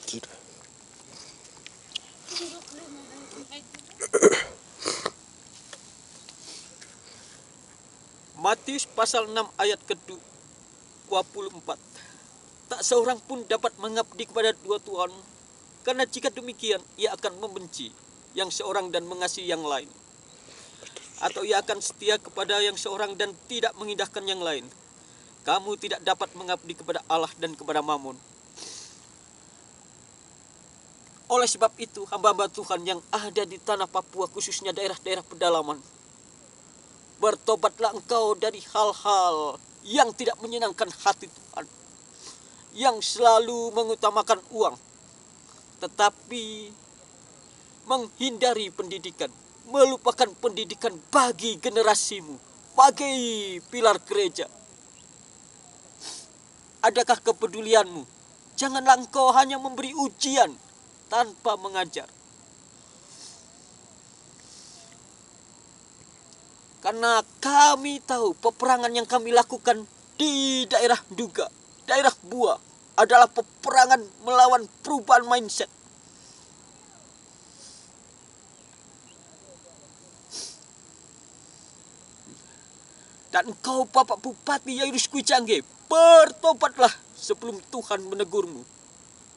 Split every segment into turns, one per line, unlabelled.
Sudah.
Matius pasal 6 ayat ke-24. Tak seorang pun dapat mengabdi kepada dua tuan, karena jika demikian ia akan membenci yang seorang dan mengasihi yang lain, atau ia akan setia kepada yang seorang dan tidak mengindahkan yang lain. Kamu tidak dapat mengabdi kepada Allah dan kepada Mammon. Oleh sebab itu, hamba-hamba Tuhan yang ada di tanah Papua, khususnya daerah-daerah pedalaman, bertobatlah engkau dari hal-hal yang tidak menyenangkan hati Tuhan, yang selalu mengutamakan uang, tetapi menghindari pendidikan, melupakan pendidikan bagi generasimu, bagi pilar gereja. Adakah kepedulianmu? Janganlah engkau hanya memberi ujian tanpa mengajar. Karena kami tahu peperangan yang kami lakukan di daerah Duga, daerah Bua, adalah peperangan melawan perubahan mindset. Dan engkau Bapak Bupati Yairus Kwijangge, bertobatlah sebelum Tuhan menegurmu.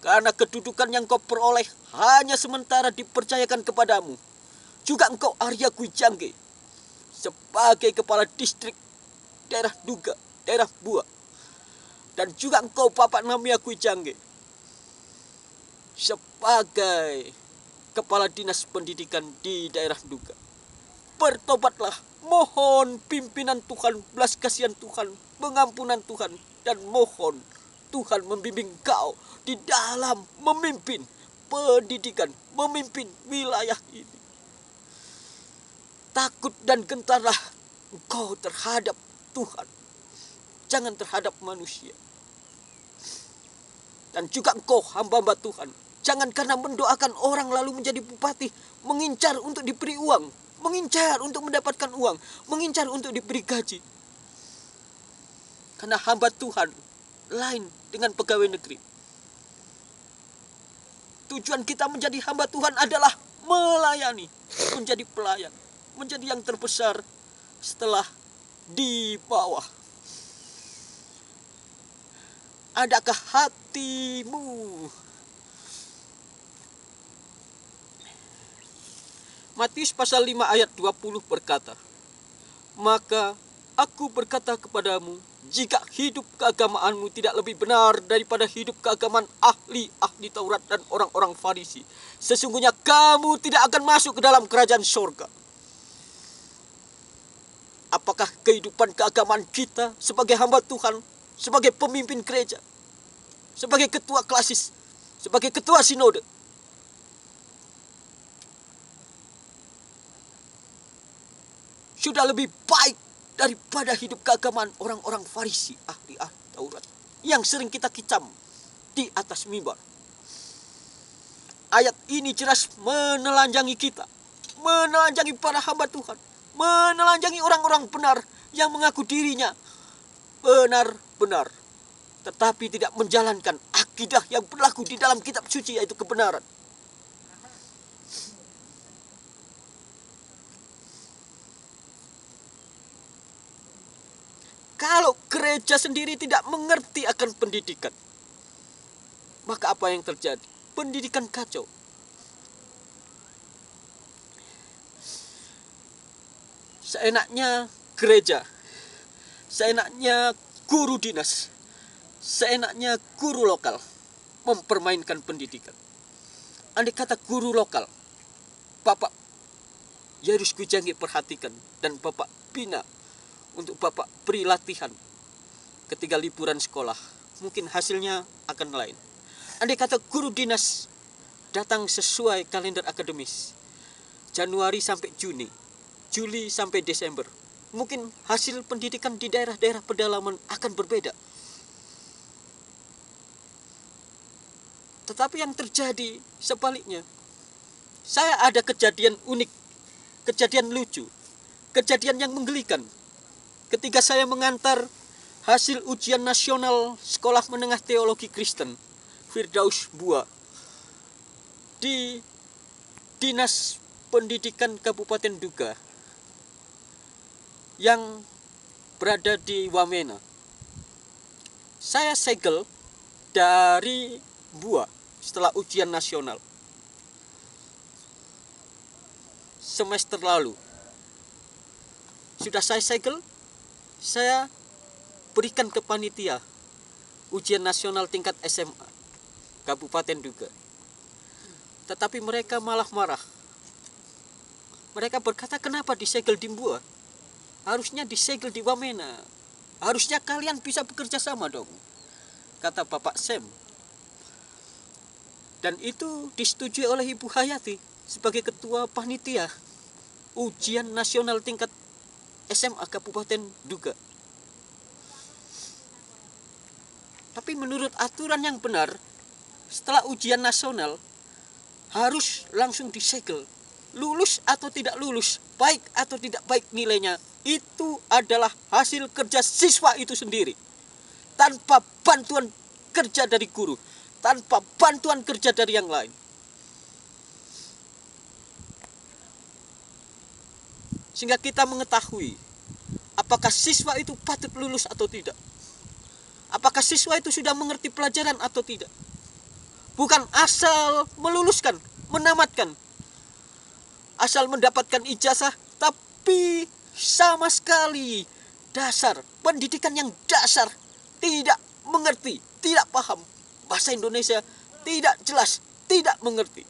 Karena kedudukan yang kau peroleh hanya sementara dipercayakan kepadamu. Juga engkau Arya Kwijangge, sebagai kepala distrik daerah Duga, daerah Bua. Dan juga engkau Bapak Namia Kwijangge, sebagai kepala dinas pendidikan di daerah Duga. Bertobatlah, mohon pimpinan Tuhan, belas kasihan Tuhan, pengampunan Tuhan, dan mohon Tuhan membimbing kau di dalam memimpin pendidikan, memimpin wilayah ini. Takut dan gentarlah engkau terhadap Tuhan, jangan terhadap manusia. Dan juga engkau hamba-hamba Tuhan, jangan karena mendoakan orang lalu menjadi bupati, mengincar untuk diberi uang, mengincar untuk mendapatkan uang, mengincar untuk diberi gaji. Karena hamba Tuhan lain dengan pegawai negeri. Tujuan kita menjadi hamba Tuhan adalah melayani, menjadi pelayan, menjadi yang terbesar setelah di bawah. Adakah hatimu Matius pasal 5 ayat 20 berkata, maka aku berkata kepadamu, jika hidup keagamaanmu tidak lebih benar daripada hidup keagamaan ahli-ahli Taurat dan orang-orang Farisi, sesungguhnya kamu tidak akan masuk ke dalam kerajaan surga. Apakah kehidupan keagamaan kita sebagai hamba Tuhan, sebagai pemimpin gereja, sebagai ketua klasis, sebagai ketua sinode, sudah lebih baik daripada hidup keagamaan orang-orang Farisi, ahli-ahli Taurat, yang sering kita kicam di atas mimbar? Ayat ini jelas menelanjangi kita, menelanjangi para hamba Tuhan, menelanjangi orang-orang benar yang mengaku dirinya benar-benar, tetapi tidak menjalankan akidah yang berlaku di dalam kitab suci, yaitu kebenaran. Kalau gereja sendiri tidak mengerti akan pendidikan, maka apa yang terjadi? Pendidikan kacau. Seenaknya gereja, seenaknya guru dinas, seenaknya guru lokal mempermainkan pendidikan. Andai kata guru lokal, Bapak Yairus Kwijangge perhatikan, dan Bapak bina, untuk Bapak beri latihan ketika liburan sekolah, mungkin hasilnya akan lain. Andai kata guru dinas datang sesuai kalender akademis, Januari sampai Juni, Juli sampai Desember, mungkin hasil pendidikan di daerah-daerah pedalaman akan berbeda. Tetapi yang terjadi sebaliknya. Saya ada kejadian unik, kejadian lucu, kejadian yang menggelikan. Ketika saya mengantar hasil ujian nasional Sekolah Menengah Teologi Kristen Firdaus Bua di Dinas Pendidikan Kabupaten Duga yang berada di Wamena. Saya segel dari Bua setelah ujian nasional semester lalu. Sudah saya segel, saya berikan ke panitia ujian nasional tingkat SMA Kabupaten Duga. Tetapi mereka malah marah. Mereka berkata, kenapa disegel di Bua? Harusnya disegel di Wamena. Harusnya kalian bisa bekerja sama dong, kata Bapak Sem. Dan itu disetujui oleh Ibu Hayati sebagai ketua panitia ujian nasional tingkat SMA Kabupaten Duga. Tapi menurut aturan yang benar, setelah ujian nasional harus langsung disegel. Lulus atau tidak lulus, baik atau tidak baik nilainya, itu adalah hasil kerja siswa itu sendiri. Tanpa bantuan kerja dari guru, tanpa bantuan kerja dari yang lain. Sehingga kita mengetahui apakah siswa itu patut lulus atau tidak. Apakah siswa itu sudah mengerti pelajaran atau tidak. Bukan asal meluluskan, menamatkan, asal mendapatkan ijazah, tapi sama sekali dasar, pendidikan yang dasar, tidak mengerti, tidak paham bahasa Indonesia, tidak jelas, tidak mengerti.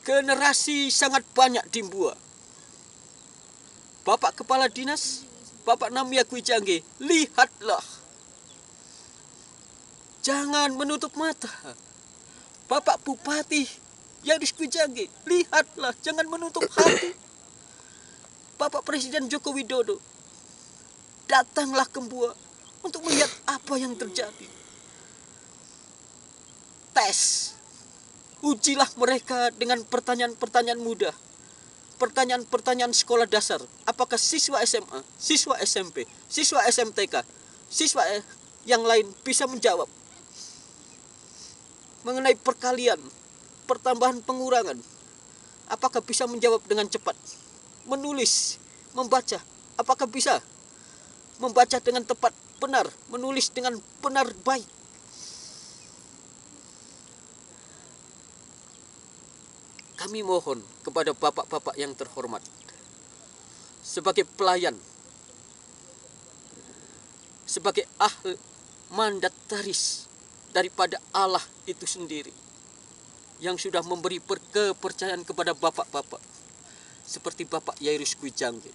Generasi sangat banyak di Bua. Bapak Kepala Dinas, Bapak Namia Kwijangge, lihatlah. Jangan menutup mata. Bapak Bupati Yaris Kwijangge, lihatlah, jangan menutup hati. Bapak Presiden Joko Widodo, datanglah ke Bua untuk melihat apa yang terjadi. Tes. Ujilah mereka dengan pertanyaan-pertanyaan mudah. Pertanyaan-pertanyaan sekolah dasar. Apakah siswa SMA, siswa SMP, siswa SMTK, siswa yang lain bisa menjawab mengenai perkalian, pertambahan, pengurangan. Apakah bisa menjawab dengan cepat? Menulis, membaca, apakah bisa membaca dengan tepat, benar, menulis dengan benar, baik. Kami mohon kepada bapak-bapak yang terhormat, sebagai pelayan, sebagai ahli mandataris daripada Allah itu sendiri, yang sudah memberi kepercayaan kepada bapak-bapak, seperti Bapak Yairus Kwijangge,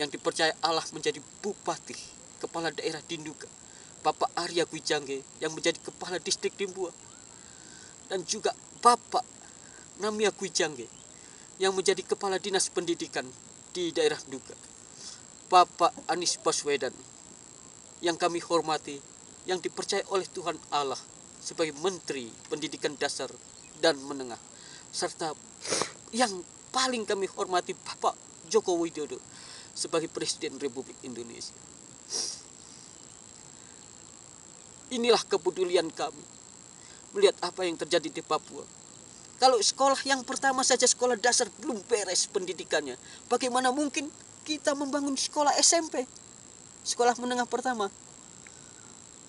yang dipercaya Allah menjadi bupati, kepala daerah di Duga, Bapak Arya Kwijangge yang menjadi kepala distrik di Bua, dan juga Bapak Namia Kwijangge yang menjadi kepala dinas pendidikan di daerah Duga, Bapak Anies Baswedan yang kami hormati, yang dipercaya oleh Tuhan Allah sebagai Menteri Pendidikan Dasar dan Menengah, serta yang paling kami hormati Bapak Joko Widodo sebagai Presiden Republik Indonesia. Inilah kepedulian kami melihat apa yang terjadi di Papua. Kalau sekolah yang pertama saja, sekolah dasar, belum beres pendidikannya, bagaimana mungkin kita membangun sekolah SMP, sekolah menengah pertama,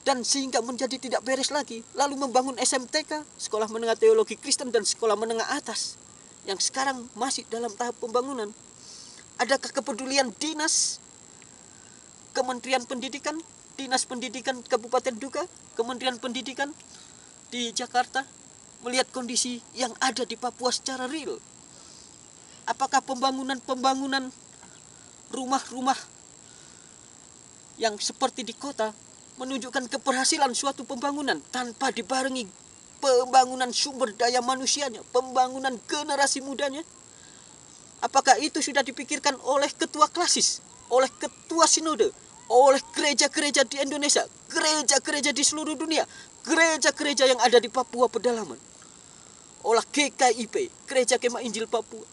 dan sehingga menjadi tidak beres lagi, lalu membangun SMTK, sekolah menengah teologi Kristen, dan sekolah menengah atas, yang sekarang masih dalam tahap pembangunan. Adakah kepedulian dinas, Kementerian Pendidikan, Dinas Pendidikan Kabupaten Duga, Kementerian Pendidikan di Jakarta, melihat kondisi yang ada di Papua secara real? Apakah pembangunan rumah-rumah yang seperti di kota menunjukkan keberhasilan suatu pembangunan tanpa dibarengi pembangunan sumber daya manusianya, pembangunan generasi mudanya? Apakah itu sudah dipikirkan oleh ketua klasis, oleh ketua sinode, oleh gereja-gereja di Indonesia, gereja-gereja di seluruh dunia, gereja-gereja yang ada di Papua pedalaman, oleh GKIP, Gereja Kemah Injil Papua?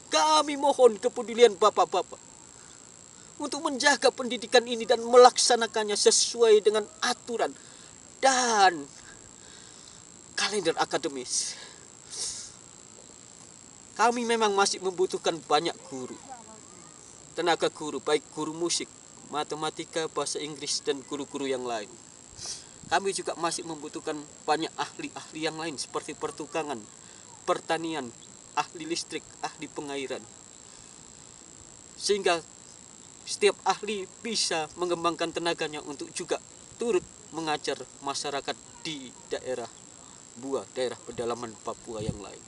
Kami mohon kepedulian bapak-bapak untuk menjaga pendidikan ini dan melaksanakannya sesuai dengan aturan dan kalender akademis. Kami memang masih membutuhkan banyak guru, tenaga guru, baik guru musik, matematika, bahasa Inggris, dan guru-guru yang lain. Kami juga masih membutuhkan banyak ahli-ahli yang lain seperti pertukangan, pertanian, ahli listrik, ahli pengairan. Sehingga setiap ahli bisa mengembangkan tenaganya untuk juga turut mengajar masyarakat di daerah Buah, daerah pedalaman Papua yang lain.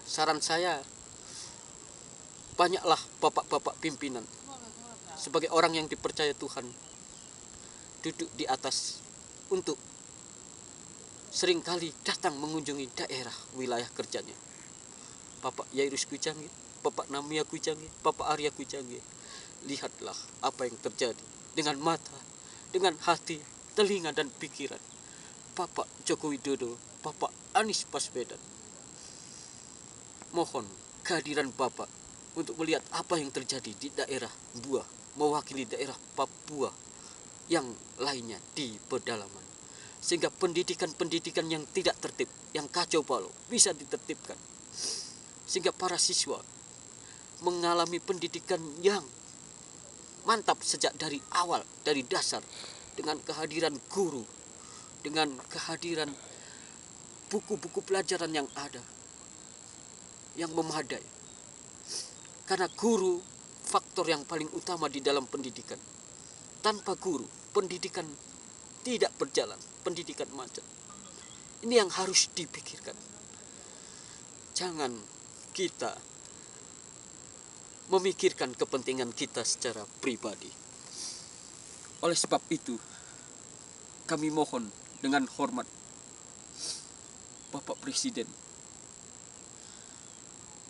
Saran saya, banyaklah bapak-bapak pimpinan sebagai orang yang dipercaya Tuhan duduk di atas untuk seringkali datang mengunjungi daerah wilayah kerjanya. Bapak Yairus Kujangi, Bapak Namia Kujangi, Bapak Arya Kujangi. Lihatlah apa yang terjadi dengan mata, dengan hati, telinga, dan pikiran Bapak Joko Widodo, Bapak Anies Baswedan. Mohon kehadiran Bapak untuk melihat apa yang terjadi di daerah Buah, mewakili daerah Papua yang lainnya di pedalaman. Sehingga pendidikan-pendidikan yang tidak tertib, yang kacau balau, bisa ditertibkan. Sehingga para siswa mengalami pendidikan yang mantap sejak dari awal, dari dasar, dengan kehadiran guru, dengan kehadiran buku-buku pelajaran yang ada, yang memadai. Karena guru faktor yang paling utama di dalam pendidikan. Tanpa guru, pendidikan tidak berjalan, pendidikan macet. Ini yang harus dipikirkan. Jangan kita memikirkan kepentingan kita secara pribadi. Oleh sebab itu, kami mohon dengan hormat Bapak Presiden,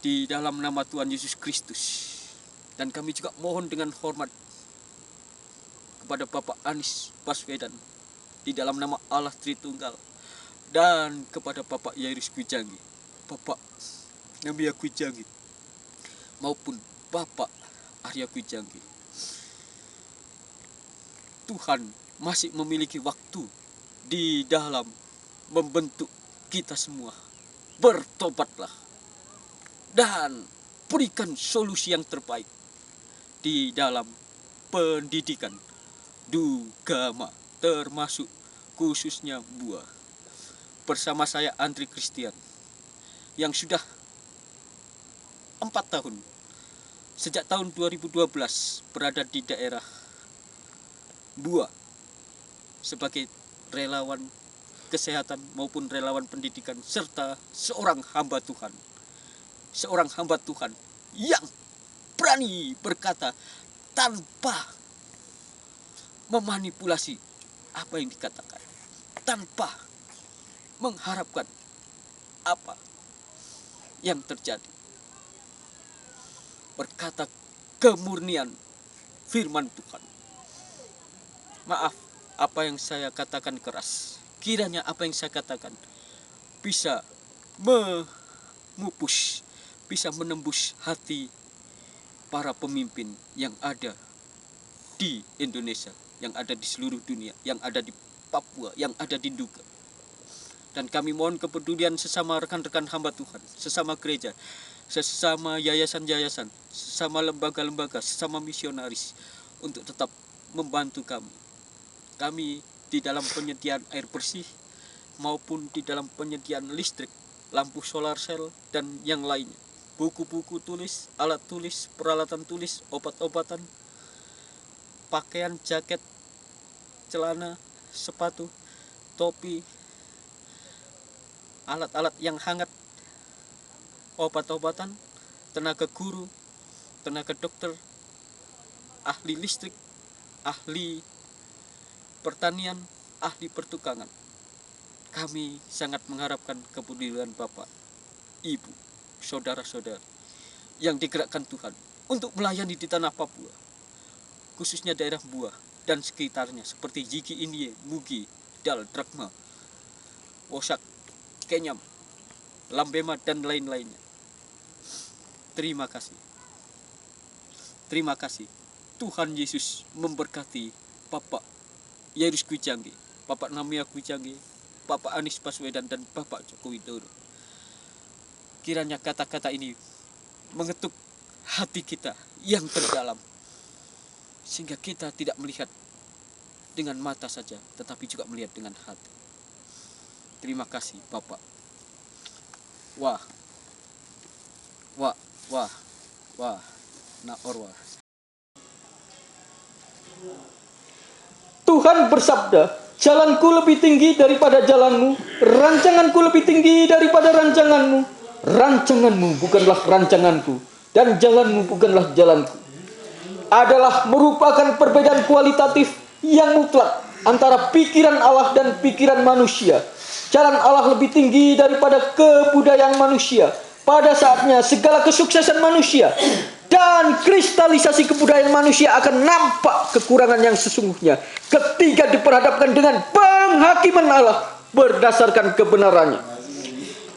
di dalam nama Tuhan Yesus Kristus, dan kami juga mohon dengan hormat kepada Bapak Anies Baswedan di dalam nama Allah Tritunggal, dan kepada Bapak Yairus Kujangi, Bapak Namia Kujangi, maupun Bapak Arya Kujangi. Tuhan masih memiliki waktu di dalam membentuk kita semua. Bertobatlah dan berikan solusi yang terbaik di dalam pendidikan Dugama, termasuk khususnya Buah. Bersama saya Andri Christian yang sudah 4 tahun sejak tahun 2012 berada di daerah Buah sebagai relawan kesehatan maupun relawan pendidikan, serta seorang hamba Tuhan. Seorang hamba Tuhan yang berani berkata tanpa memanipulasi apa yang dikatakan, tanpa mengharapkan apa yang terjadi. Berkata kemurnian firman Tuhan. Maaf apa yang saya katakan keras. Kiranya apa yang saya katakan bisa memupus, bisa menembus hati para pemimpin yang ada di Indonesia, yang ada di seluruh dunia, yang ada di Papua, yang ada di Duga. Dan kami mohon kepedulian sesama rekan-rekan hamba Tuhan, sesama gereja, sesama yayasan-yayasan, sesama lembaga-lembaga, sesama misionaris, untuk tetap membantu kami. Kami di dalam penyediaan air bersih maupun di dalam penyediaan listrik, lampu solar sel, dan yang lainnya. Buku-buku tulis, alat tulis, peralatan tulis, obat-obatan, pakaian, jaket, celana, sepatu, topi, alat-alat yang hangat, obat-obatan, tenaga guru, tenaga dokter, ahli listrik, ahli pertanian, ahli pertukangan. Kami sangat mengharapkan kepedulian Bapak, Ibu, saudara-saudara yang digerakkan Tuhan untuk melayani di tanah Papua, khususnya daerah Buah dan sekitarnya seperti Yigi Inie, Mugi, Dal, Drakma, Wosak, Kenyam, lambema, dan lain-lainnya. Terima kasih. Terima kasih. Tuhan Yesus memberkati Bapak Yairus Kwijangge, Bapak Namia Kwijangge, Bapak Anies Baswedan, dan Bapak Joko Widodo. Kiranya kata-kata ini mengetuk hati kita yang terdalam, sehingga kita tidak melihat dengan mata saja, tetapi juga melihat dengan hati. Terima kasih Bapak. Wah, wah, wah, wah, na orwa. Tuhan bersabda, jalanku lebih tinggi daripada jalanmu, rancanganku lebih tinggi daripada rancanganmu. Rancanganmu bukanlah rancanganku, dan jalanmu bukanlah jalanku. Adalah merupakan perbedaan kualitatif yang mutlak antara pikiran Allah dan pikiran manusia. Jalan Allah lebih tinggi daripada kebudayaan manusia. Pada saatnya segala kesuksesan manusia dan kristalisasi kebudayaan manusia akan nampak kekurangan yang sesungguhnya ketika diperhadapkan dengan penghakiman Allah berdasarkan kebenarannya.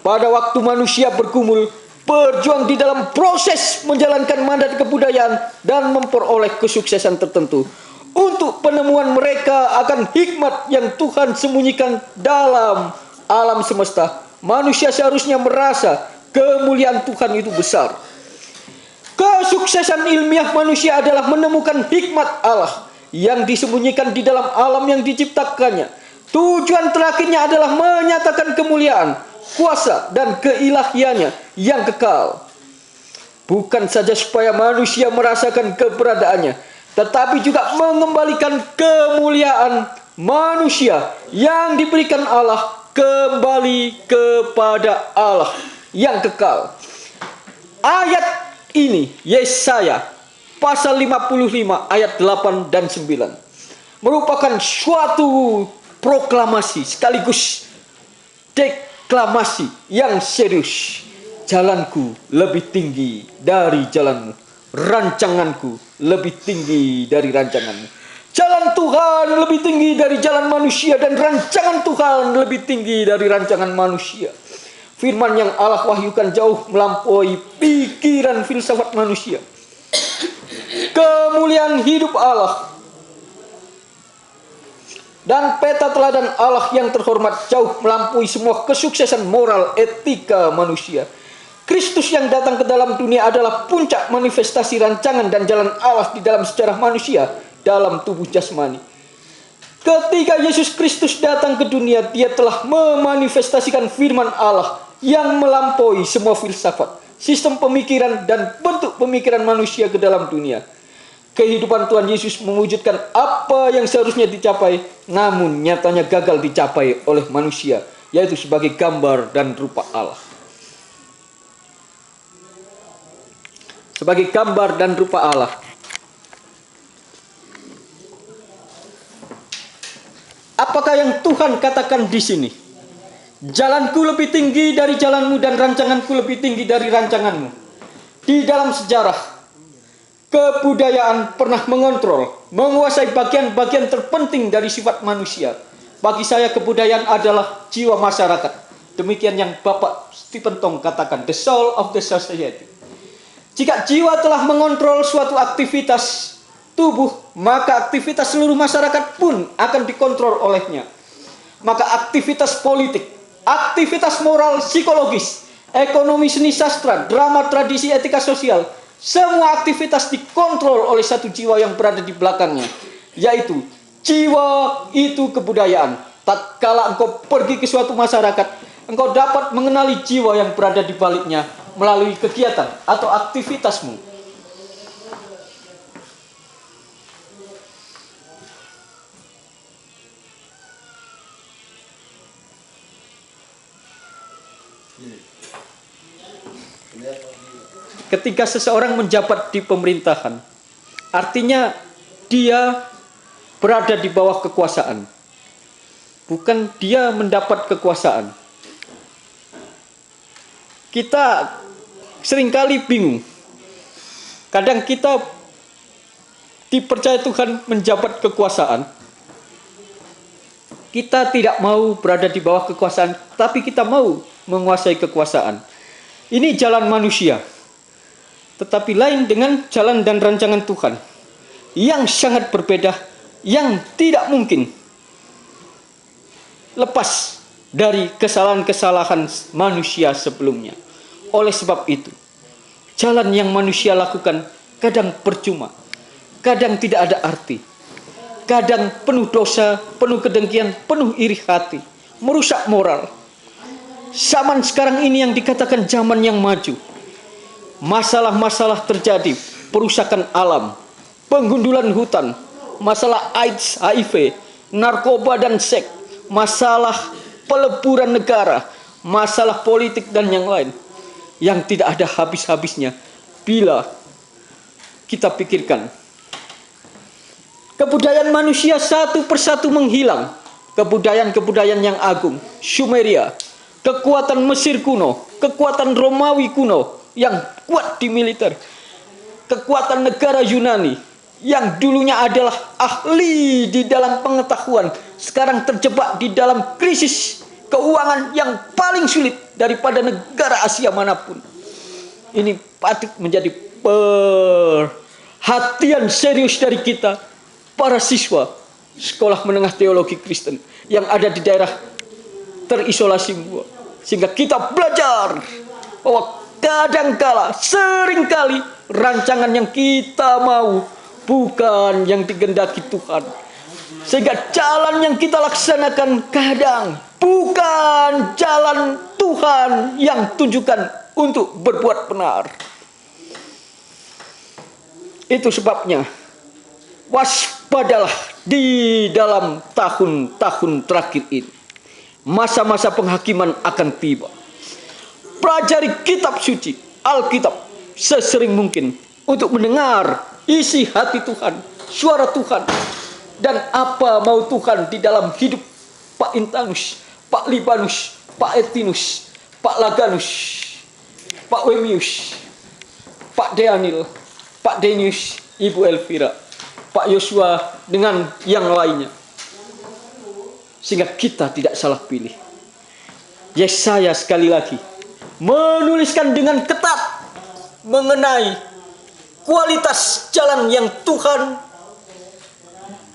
Pada waktu manusia bergumul, berjuang di dalam proses menjalankan mandat kebudayaan dan memperoleh kesuksesan tertentu, untuk penemuan mereka akan hikmat yang Tuhan sembunyikan dalam alam semesta, manusia seharusnya merasa kemuliaan Tuhan itu besar. Kesuksesan ilmiah manusia adalah menemukan hikmat Allah yang disembunyikan di dalam alam yang diciptakannya. Tujuan terakhirnya adalah menyatakan kemuliaan, kuasa, dan keilahiannya yang kekal. Bukan saja supaya manusia merasakan keberadaannya, tetapi juga mengembalikan kemuliaan manusia yang diberikan Allah kembali kepada Allah yang kekal. Ayat ini Yesaya pasal 55 ayat 8 dan 9 merupakan suatu proklamasi sekaligus deklamasi yang serius. Jalanku lebih tinggi dari jalanmu, rancanganku lebih tinggi dari rancanganmu. Jalan Tuhan lebih tinggi dari jalan manusia, dan rancangan Tuhan lebih tinggi dari rancangan manusia. Firman yang Allah wahyukan jauh melampaui pikiran filsafat manusia. Kemuliaan hidup Allah dan peta teladan Allah yang terhormat jauh melampaui semua kesuksesan moral etika manusia. Kristus yang datang ke dalam dunia adalah puncak manifestasi rancangan dan jalan Allah di dalam sejarah manusia dalam tubuh jasmani. Ketika Yesus Kristus datang ke dunia, Dia telah memanifestasikan firman Allah yang melampaui semua filsafat, sistem pemikiran, dan bentuk pemikiran manusia ke dalam dunia. Kehidupan Tuhan Yesus mewujudkan apa yang seharusnya dicapai, namun nyatanya gagal dicapai oleh manusia, yaitu sebagai gambar dan rupa Allah. Sebagai gambar dan rupa Allah. Apakah yang Tuhan katakan di sini? Jalanku lebih tinggi dari jalanmu, dan rancanganku lebih tinggi dari rancanganmu. Di dalam sejarah, kebudayaan pernah mengontrol, menguasai bagian-bagian terpenting dari sifat manusia. Bagi saya kebudayaan adalah jiwa masyarakat. Demikian yang Bapak Stephen Tong katakan, the soul of the society. Jika jiwa telah mengontrol suatu aktivitas tubuh, maka aktivitas seluruh masyarakat pun akan dikontrol olehnya. Maka aktivitas politik, aktivitas moral, psikologis, ekonomi, seni, sastra, drama, tradisi, etika sosial, semua aktivitas dikontrol oleh satu jiwa yang berada di belakangnya, yaitu jiwa itu kebudayaan. Tatkala engkau pergi ke suatu masyarakat, engkau dapat mengenali jiwa yang berada di baliknya melalui kegiatan atau aktivitasmu. Ketika seseorang menjabat di pemerintahan, artinya dia berada di bawah kekuasaan, bukan dia mendapat kekuasaan. Kita seringkali bingung. Kadang kita dipercaya Tuhan menjabat kekuasaan,
Kita tidak mau berada di bawah kekuasaan, tapi kita mau menguasai kekuasaan. Ini jalan manusia. Tetapi lain dengan jalan dan rancangan Tuhan yang sangat berbeda, yang tidak mungkin lepas dari kesalahan-kesalahan manusia sebelumnya. Oleh sebab itu, jalan yang manusia lakukan kadang percuma, kadang tidak ada arti, kadang penuh dosa, penuh kedengkian, penuh iri hati, merusak moral. Zaman sekarang ini yang dikatakan zaman yang maju. Masalah-masalah terjadi, perusakan alam, penggundulan hutan, masalah AIDS, HIV, narkoba dan seks, masalah peleburan negara, masalah politik dan yang lain, yang tidak ada habis-habisnya bila kita pikirkan. Kebudayaan manusia satu persatu menghilang. Kebudayaan-kebudayaan yang agung, Sumeria, kekuatan Mesir kuno, kekuatan Romawi kuno yang kuat di militer, kekuatan negara Yunani yang dulunya adalah ahli di dalam pengetahuan, sekarang terjebak di dalam krisis keuangan yang paling sulit daripada negara Asia manapun. Ini patut menjadi perhatian serius dari kita, para siswa sekolah menengah teologi Kristen yang ada di daerah terisolasi, sehingga kita belajar bahwa kadangkala, seringkali rancangan yang kita mau bukan yang digendaki Tuhan, sehingga jalan yang kita laksanakan kadang bukan jalan Tuhan yang tunjukkan untuk berbuat benar. Itu sebabnya waspadalah di dalam tahun-tahun terakhir ini. Masa-masa penghakiman akan tiba. Pelajari kitab suci, Alkitab, sesering mungkin untuk mendengar isi hati Tuhan, suara Tuhan, dan apa mau Tuhan di dalam hidup Pak Intanus, Pak Libanus, Pak Etinus, Pak Laganus, Pak Wemius, Pak Deanil, Pak Denius, Ibu Elvira, Pak Yosua, dengan yang lainnya, sehingga kita tidak salah pilih. Yesaya sekali lagi menuliskan dengan ketat mengenai kualitas jalan yang Tuhan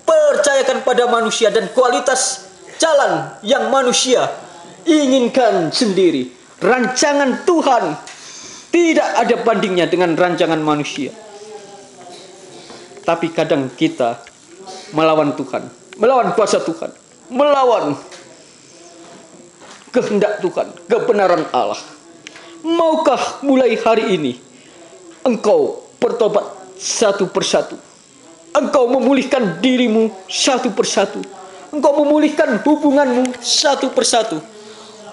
percayakan pada manusia dan kualitas jalan yang manusia inginkan sendiri. Rancangan Tuhan tidak ada bandingnya dengan rancangan manusia. Tapi kadang kita melawan Tuhan, melawan kuasa Tuhan, melawan kehendak Tuhan, kebenaran Allah. Maukah mulai hari ini engkau bertobat satu persatu? Engkau memulihkan dirimu satu persatu. Engkau memulihkan hubunganmu satu persatu.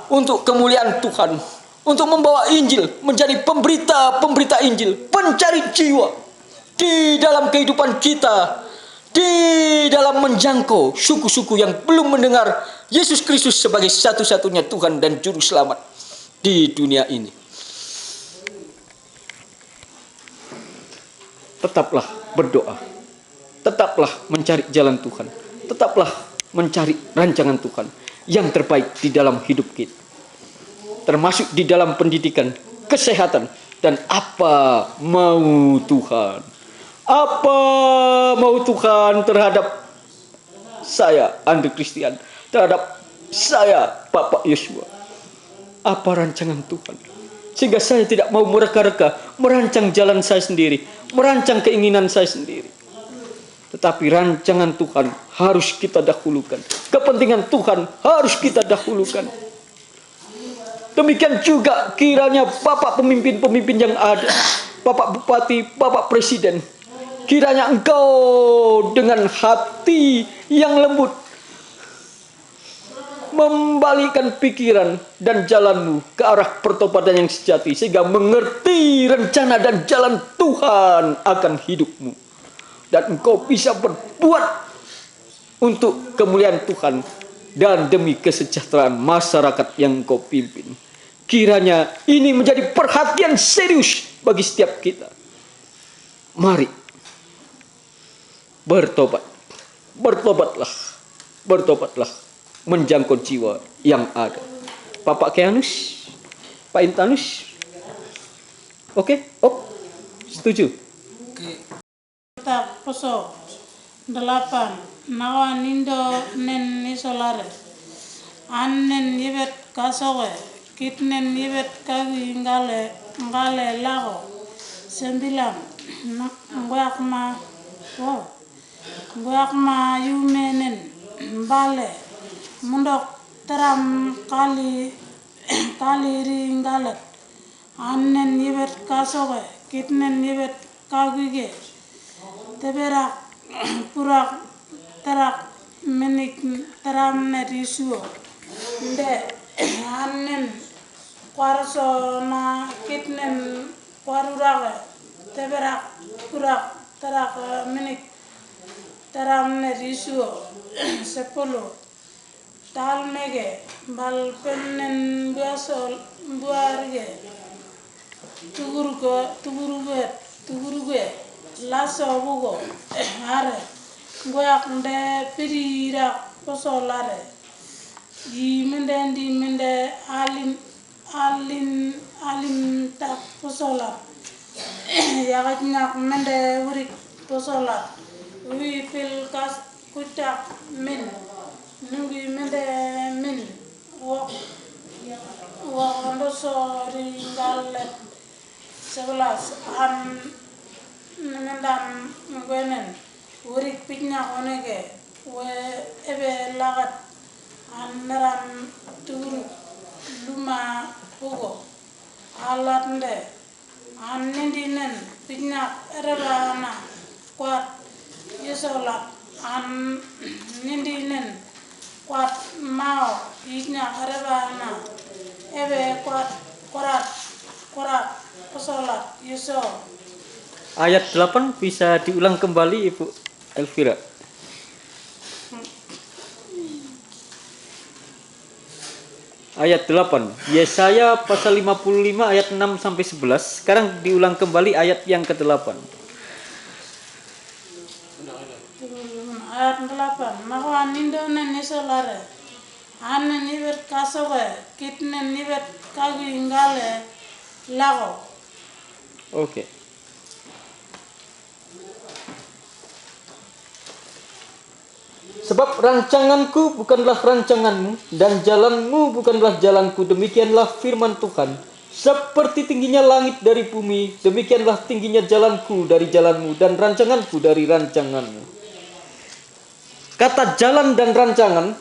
Untuk kemuliaan Tuhan. Untuk membawa Injil, menjadi pemberita-pemberita Injil, pencari jiwa di dalam kehidupan kita, di dalam menjangkau suku-suku yang belum mendengar Yesus Kristus sebagai satu-satunya Tuhan dan Juru Selamat di dunia ini. Tetaplah berdoa, tetaplah mencari jalan Tuhan, tetaplah mencari rancangan Tuhan yang terbaik di dalam hidup kita, termasuk di dalam pendidikan, kesehatan, dan apa mau Tuhan. Apa mau Tuhan terhadap saya, Andre Christian, terhadap saya, Bapak Yosua. Apa rancangan Tuhan? Sehingga saya tidak mau mereka-reka, merancang jalan saya sendiri, merancang keinginan saya sendiri. Tetapi rancangan Tuhan harus kita dahulukan. Kepentingan Tuhan harus kita dahulukan. Demikian juga kiranya Bapak pemimpin-pemimpin yang ada, Bapak Bupati, Bapak Presiden, kiranya engkau dengan hati yang lembut membalikkan pikiran dan jalanmu ke arah pertobatan yang sejati, sehingga mengerti rencana dan jalan Tuhan akan hidupmu, dan engkau bisa berbuat untuk kemuliaan Tuhan dan demi kesejahteraan masyarakat yang engkau pimpin. Kiranya ini menjadi perhatian serius bagi setiap kita. Mari bertobat, bertobatlah, bertobatlah. menjangkau jiwa yang ada. Bapak Keanus, Pak Intanus, oke, setuju.
Tak poso 8 nawa nindo nen isolare annen yibet kasoge kitnen yibet kawi ngale lago sembilan nguak ma yumenen mbale mundok teram kali ringalet annen yibet kasoge kitnen yibet kawige teberak purak terak menik teram netisuo nde annen kwarso na kitnen kwarurage teberak purak terak menik teram netisuo sepuluh talmege bal pennen biasol buarge tuguruge laso bugo are goyak nde pirira posolare di mende alin tak posola yagat nyak mende urik posola wi pil kas kutak min nungi mende min wo ando sori ngalet 11 nendam gwenen urik pinya onege we ebe lagat naram turu luma pugo alat nde nindinen pinya erana kuat yesola nindinen kuat mau pinya erana ebe kuat korat pesolat yeso.
Ayat 8 bisa diulang kembali Ibu Elvira. Ayat 8 Yesaya pasal 55 ayat 6 sampai 11. Sekarang diulang kembali ayat yang ke-8.
Ayat 8 maka nindonen isolare anen ibet kasoge kitnen ibet kagi ngale lago.
Oke. Sebab rancanganku bukanlah rancanganmu, dan jalanmu bukanlah jalanku. Demikianlah firman Tuhan. Seperti tingginya langit dari bumi, demikianlah tingginya jalanku dari jalanmu, dan rancanganku dari rancanganmu. Kata jalan dan rancangan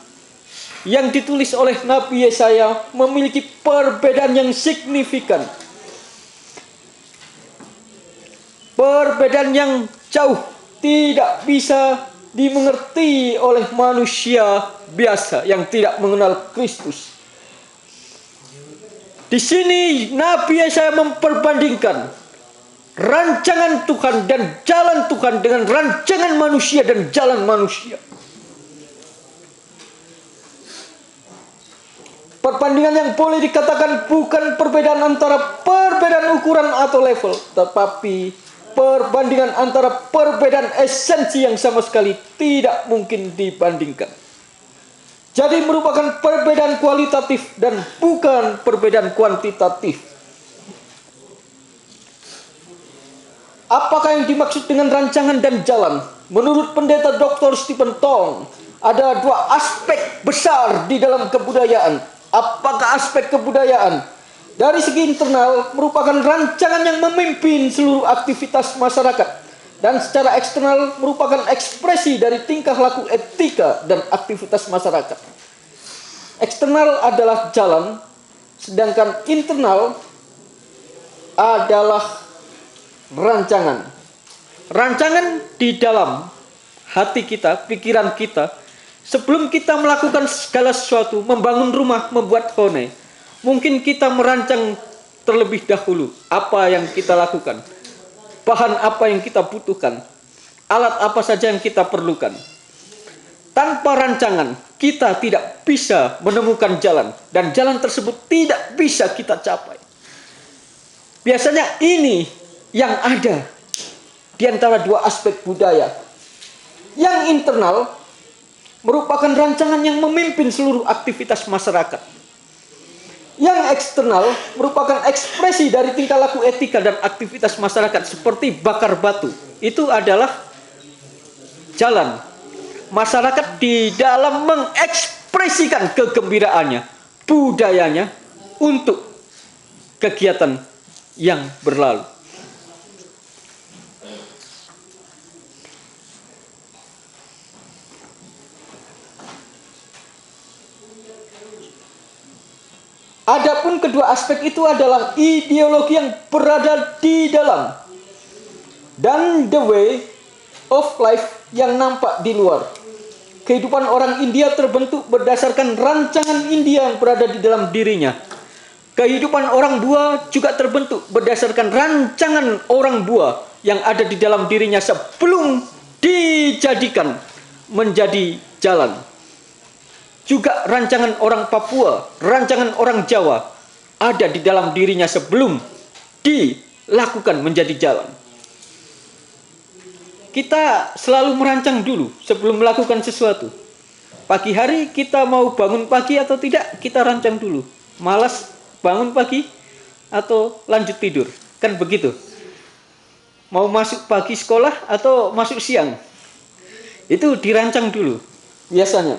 yang ditulis oleh Nabi Yesaya memiliki perbedaan yang signifikan. Perbedaan yang jauh, tidak bisa dimengerti oleh manusia biasa yang tidak mengenal Kristus. Di sini Nabi Yesaya memperbandingkan rancangan Tuhan dan jalan Tuhan dengan rancangan manusia dan jalan manusia. Perbandingan yang boleh dikatakan bukan perbedaan antara perbedaan ukuran atau level, tetapi perbandingan antara perbedaan esensi yang sama sekali tidak mungkin dibandingkan. Jadi merupakan perbedaan kualitatif dan bukan perbedaan kuantitatif. Apakah yang dimaksud dengan rancangan dan jalan? Menurut pendeta Dr. Stephen Tong, ada dua aspek besar di dalam kebudayaan. Apakah aspek kebudayaan? Dari segi internal merupakan rancangan yang memimpin seluruh aktivitas masyarakat, dan secara eksternal merupakan ekspresi dari tingkah laku etika dan aktivitas masyarakat. Eksternal adalah jalan, sedangkan internal adalah rancangan. Rancangan di dalam hati kita, pikiran kita. Sebelum kita melakukan segala sesuatu, membangun rumah, membuat hone, mungkin kita merancang terlebih dahulu apa yang kita lakukan, bahan apa yang kita butuhkan, alat apa saja yang kita perlukan. Tanpa rancangan, kita tidak bisa menemukan jalan, dan jalan tersebut tidak bisa kita capai. Biasanya ini yang ada di antara dua aspek budaya. Yang internal merupakan rancangan yang memimpin seluruh aktivitas masyarakat. Yang eksternal merupakan ekspresi dari tingkah laku etika dan aktivitas masyarakat seperti bakar batu. Itu adalah jalan. Masyarakat di dalam mengekspresikan kegembiraannya, budayanya untuk kegiatan yang berlalu. Adapun kedua aspek itu adalah ideologi yang berada di dalam dan the way of life yang nampak di luar. Kehidupan orang India terbentuk berdasarkan rancangan India yang berada di dalam dirinya. Kehidupan orang Bua juga terbentuk berdasarkan rancangan orang Bua yang ada di dalam dirinya sebelum dijadikan menjadi jalan. Juga rancangan orang Papua, rancangan orang Jawa ada di dalam dirinya sebelum dilakukan menjadi jalan. Kita selalu merancang dulu sebelum melakukan sesuatu. Pagi hari kita mau bangun pagi atau tidak, kita rancang dulu. Malas bangun pagi atau lanjut tidur, kan begitu. Mau masuk pagi sekolah atau masuk siang, itu dirancang dulu biasanya.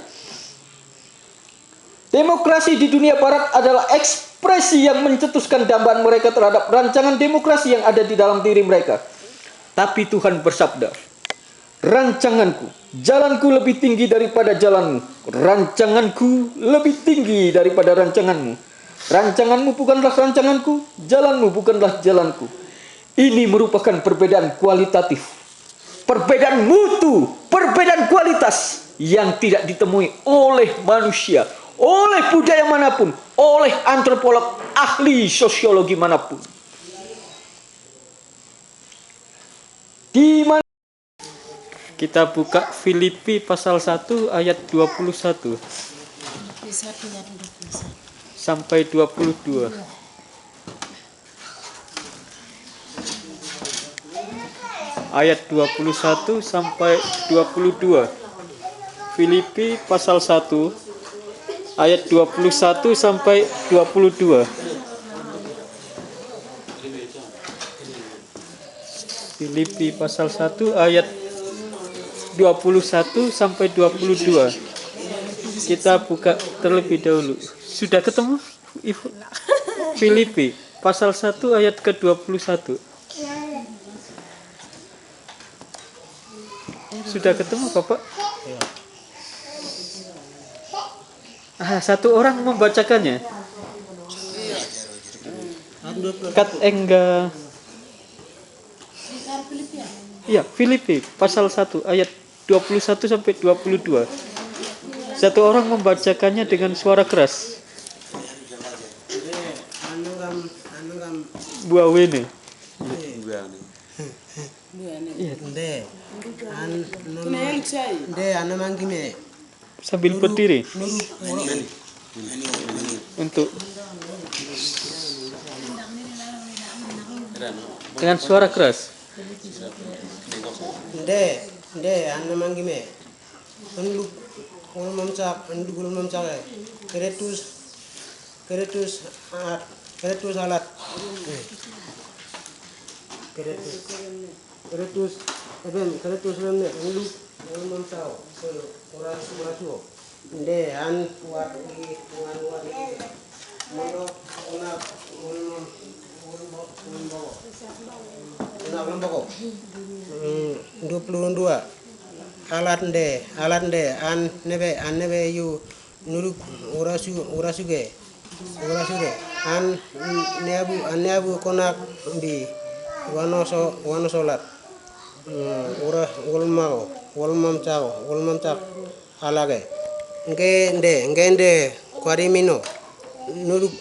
Demokrasi di dunia barat adalah ekspresi yang mencetuskan dambaan mereka terhadap rancangan demokrasi yang ada di dalam diri mereka. Tapi Tuhan bersabda, rancanganku, jalanku lebih tinggi daripada jalanmu. Rancanganku lebih tinggi daripada rancanganmu. Rancanganmu bukanlah rancanganku, jalanmu bukanlah jalanku. Ini merupakan perbedaan kualitatif, perbedaan mutu, perbedaan kualitas yang tidak ditemui oleh manusia, oleh budaya manapun, oleh antropolog, ahli sosiologi manapun. Di mana kita buka Filipi pasal 1 ayat 21 sampai 22. Ayat 21 sampai 22. Filipi pasal 1 ayat 21 sampai 22. Filipi pasal 1 ayat 21 sampai 22. Kita buka terlebih dahulu. Sudah ketemu, Ibu? Filipi pasal 1 ayat ke-21. Sudah ketemu, Bapak? Satu orang membacakannya. Kat Engga. Iya, Filipi pasal 1 ayat 21 sampai 22. Satu orang membacakannya dengan suara keras. Buawene. Sambil berdiri. Untuk dengan suara keras.
alat nde an nebe yu nuruk urasuge an neabu konak bi wano solat ura wolmam cak alage ngende kwarimino nuruk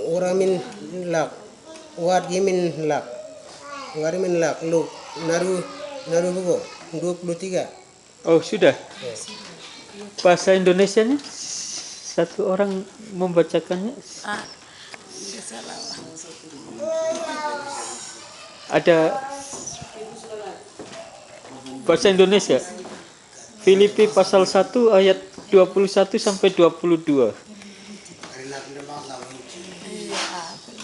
uramin lak wat yimin lak warimin lak lu naru buko 23.
Oh, sudah. Bahasa Indonesianya satu orang membacakannya. Ada bahasa Indonesia. Filipi pasal 1 ayat 21 sampai 22.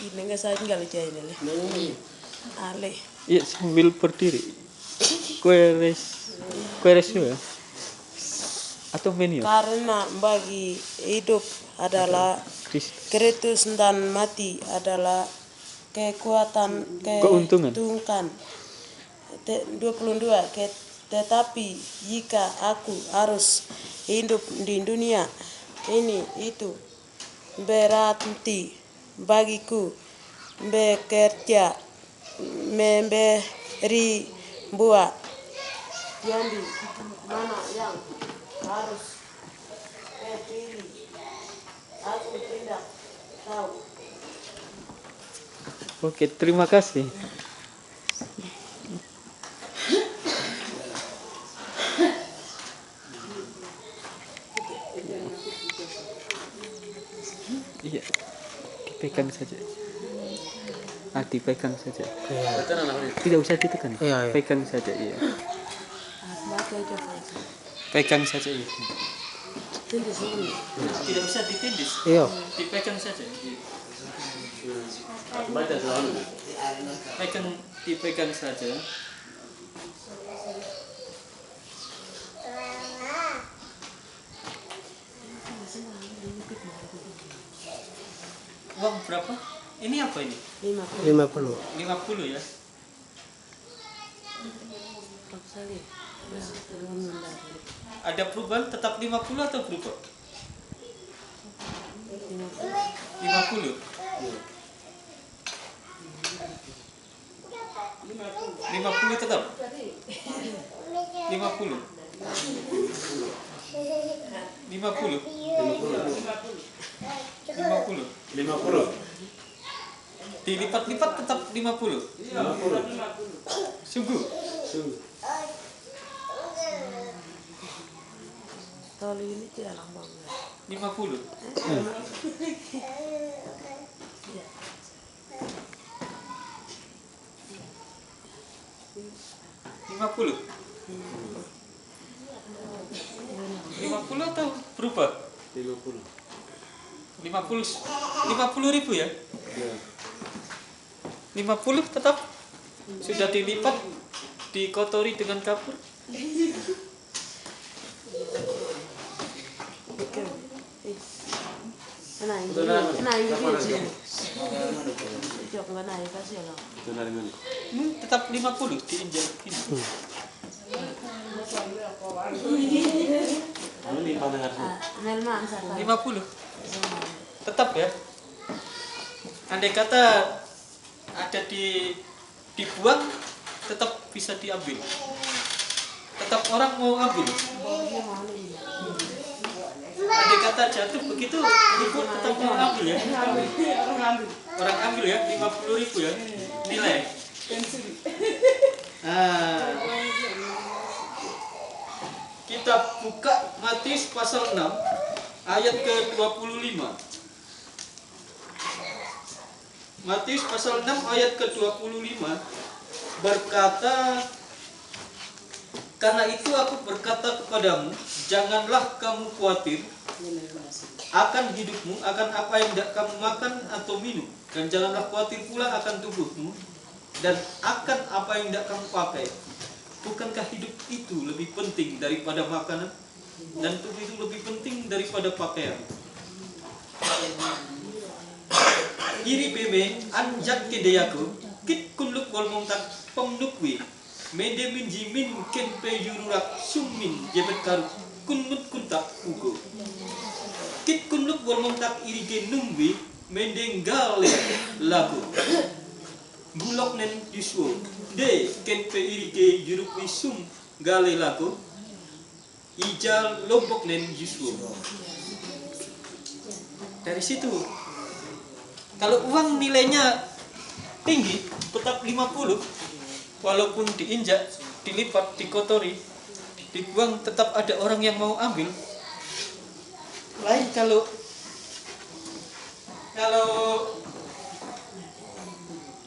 Ini nggak saya tinggal aja ini. Ale.
Iya, sambil berdiri. Queres ya? Atau menu?
Karena bagi hidup adalah Kristus dan mati adalah kekuatan
Keuntungan.
22. Tetapi jika aku harus hidup di dunia ini itu berarti bagiku bekerja memberi buah. Jadi mana yang harus pilih? Aku tidak tahu.
Oke, terima kasih. Iya, dipegang saja. Dipegang saja. Tidak usah ditekan.
Iya.
Pegang saja, iya. Pegang saja, iya. Tidak usah ditindis.
Iya.
Dipegang saja. Dipegang saja. Uang berapa? Ini apa ini?
50.
50 ya. Ada perubahan tetap 50 atau berubah? 50. 50 tetap. 50. 50. Dilipat-lipat tetap 50. Sungguh.
Tali ini tidak lama.
50. Atau berubah? 50 ribu ya? 50 tetap sudah dilipat, dikotori dengan kapur. Tetap 50 diinjak ini. 50 tetap ya. Andai kata ada dibuang, tetap bisa diambil. Tetap orang mau ambil. Andai kata jatuh begitu, ribu tetap mau ambil ya. Orang ambil ya, 50 ribu ya nilai. Kita buka Matius pasal 6 ayat ke-25. Matius pasal 6 ayat ke-25 berkata, karena itu aku berkata kepadamu, janganlah kamu khawatir akan hidupmu, akan apa yang hendak kamu makan atau minum, dan janganlah khawatir pula akan tubuhmu dan akan apa yang hendak kamu pakai. Bukankah hidup itu lebih penting daripada makanan, dan tubuh itu lebih penting daripada pakaian? Iri bebe anjak kedeyaku kit kunluk wal mongtak pemnukwi mende minjimin kenpe yururak sumin jebet karu kunmut kuntak ugo kit kunluk wal mongtak iri ke nungwi mende ngale lagu bulok nen yuswo de kenpe iri ke yuruk sum gale lagu ijal lombok nen yuswo. Dari situ, kalau uang nilainya tinggi, tetap 50, walaupun diinjak, dilipat, dikotori, dibuang, tetap ada orang yang mau ambil. Lain kalau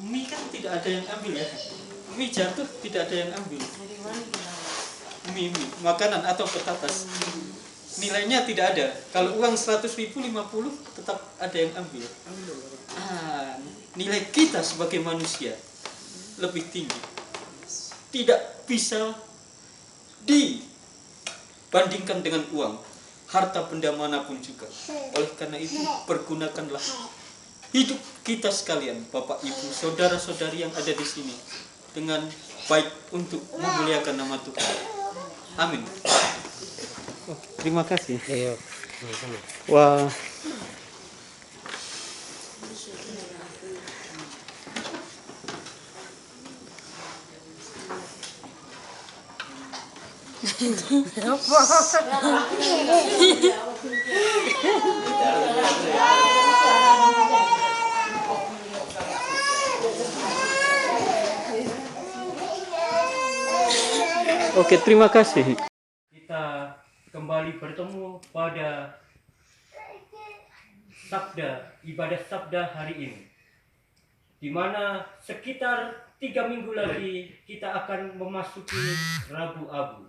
mie kan tidak ada yang ambil ya. Mie jatuh tidak ada yang ambil.
mie, makanan atau petatas. Nilainya tidak ada. Kalau uang 100.000, 50 tetap ada yang ambil. Nilai kita sebagai manusia lebih tinggi. Tidak bisa dibandingkan dengan uang, harta benda manapun juga. Oleh karena itu, pergunakanlah hidup kita sekalian, Bapak Ibu, saudara-saudari yang ada di sini, dengan baik untuk memuliakan nama Tuhan. Amin. Terima kasih.
Iya.
Wah. Oke, terima kasih. Kita kembali bertemu pada ibadah sabda hari ini, di mana sekitar 3 minggu lagi kita akan memasuki Rabu Abu.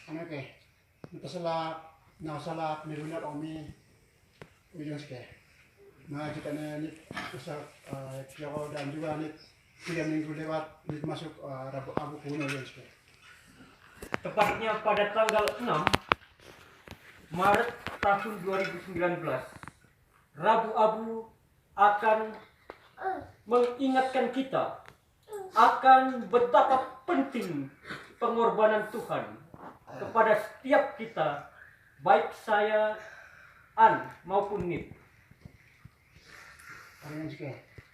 Oke, kita salah nilunar kami ujung ke. Nah kita nih usah kalau dan juga nih 3 minggu lewat masuk Rabu Abu kuno ujung ke.
Tepatnya pada tanggal 6 Maret tahun 2019, Rabu Abu akan mengingatkan kita akan betapa penting pengorbanan Tuhan kepada setiap kita, baik saya, An maupun Nip.
Ujung ke.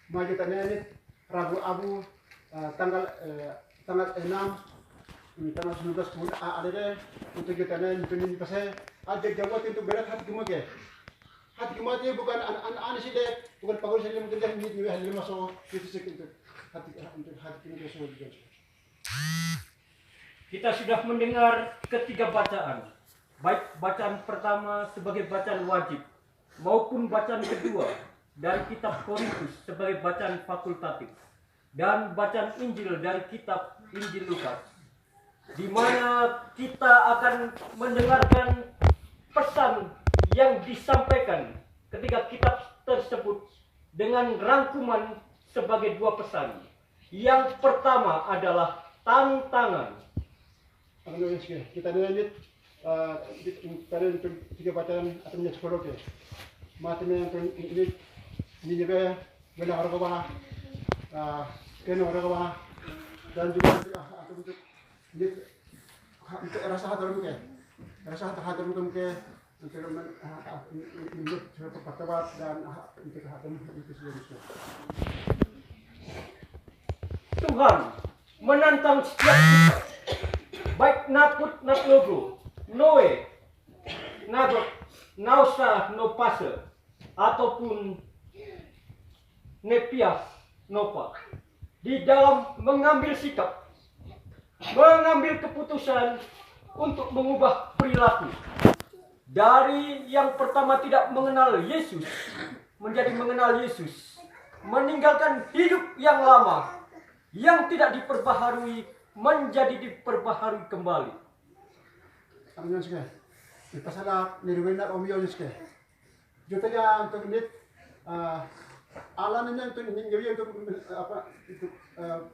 Maju tanya nih Rabu Abu tanggal 6 ini tanggal 19 bulan ada deh untuk kita nih ini pasal ada jawab untuk berat hati cuma ke. Hati kematian bukan anak-anak sih deh, bukan pagol saya mungkin dah ni hal masuk itu untuk hati ini semua juga.
Kita sudah mendengar ketiga bacaan, baik bacaan pertama sebagai bacaan wajib maupun bacaan kedua dari kitab Korintus sebagai bacaan fakultatif, dan bacaan Injil dari kitab Injil Lukas, di mana kita akan mendengarkan pesan yang disampaikan ketika kitab tersebut dengan rangkuman sebagai 2 pesan. Yang pertama adalah tantangan.
Kita lanjut tadi untuk 3 bacaan atau menjadi psikolog ya. Matanya yang ini juga benar orang kau kena orang kau dan juga untuk rasa hati orang mungkin, rasa hati mungkin untuk menurut perkatakan dan untuk hati itu seluruhnya.
Tuhan menantang setiap kita, baik Nakut Naklogo, Noe, Nagot, Nausa, Nopase, ataupun Nepias, Nopa, di dalam mengambil sikap, mengambil keputusan untuk mengubah perilaku dari yang pertama tidak mengenal Yesus menjadi mengenal Yesus, meninggalkan hidup yang lama yang tidak diperbaharui menjadi diperbaharui kembali.
Amin sekali. Kita salah nirwena omio sekali. Jutanya untuk ini alamnya untuk ini jadi untuk apa itu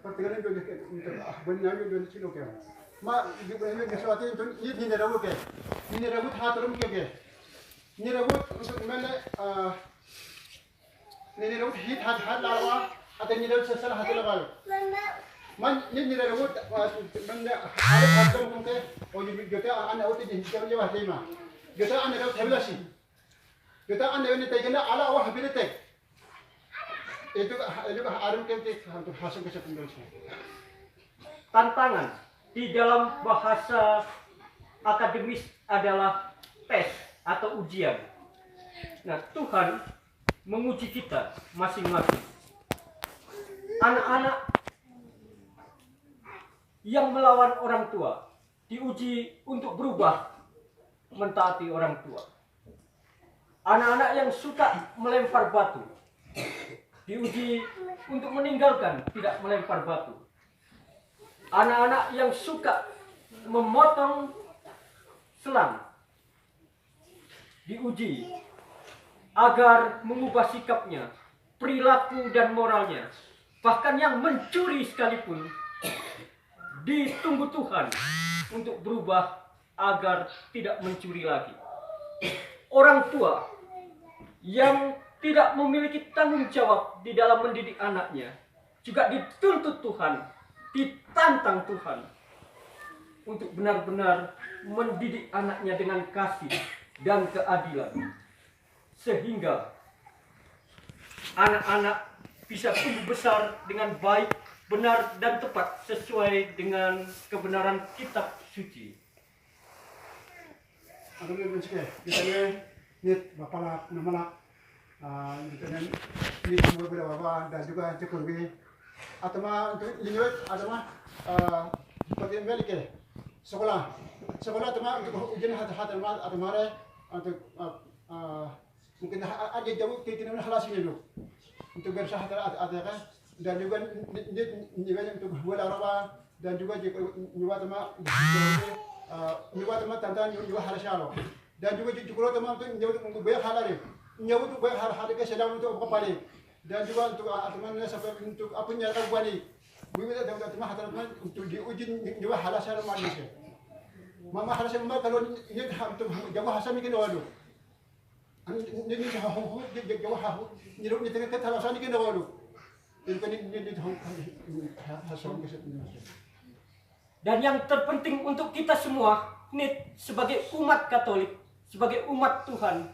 pertigaan itu untuk benar itu dari sini kan. Ma juga ini sesuatu untuk ini rabu ke. Ini rabu haturum ke. Ini rabu untuk mana ini rabu hit hat lawa atau ini rabu sesalah hatu lawa. Man ini rabu mana ada haturum ke. Oh ini juga anda uti di sini jawab tema. Juga anda rabu tabelasi. Juga anda ini tegaknya ala awal habis teg. Itu harum kentik untuk hasil kesempatan.
Tantangan di dalam bahasa akademis adalah tes atau ujian. Nah, Tuhan menguji kita masing-masing. Anak-anak yang melawan orang tua diuji untuk berubah mentaati orang tua. Anak-anak yang suka melempar batu diuji untuk meninggalkan tidak melempar batu. Anak-anak yang suka memotong selang, diuji agar mengubah sikapnya, perilaku dan moralnya. Bahkan yang mencuri sekalipun ditunggu Tuhan untuk berubah agar tidak mencuri lagi. Orang tua yang tidak memiliki tanggung jawab di dalam mendidik anaknya juga dituntut Tuhan, ditantang Tuhan untuk benar-benar mendidik anaknya dengan kasih dan keadilan, sehingga anak-anak bisa tumbuh besar dengan baik, benar dan tepat sesuai dengan kebenaran kitab suci.
Ano yun sige, kita nit bapalak namalak, kita nit semua berapa dan juga cukup gini. Atau mah untuk lihat, atau mah seperti Amerika, sekolah atau mah untuk ujian hati mah atau mah untuk mungkin ada jauh kita halasin dulu untuk bersah ada kan, dan juga untuk buat apa dan juga juga teman tantan juga halasalo dan juga teman untuk banyak halari untuk banyak hal ke sedang untuk kepali dan juga untuk teman sampai untuk apa nyata bani kita teman teman untuk diuji juga halasalo manusia mama halasalo kalau ini untuk jauh hasam ini waduh ini jauh ini kita halasan ini waduh ini hasam kesetnya.
Dan yang terpenting untuk kita semua, NIT, sebagai umat Katolik, sebagai umat Tuhan,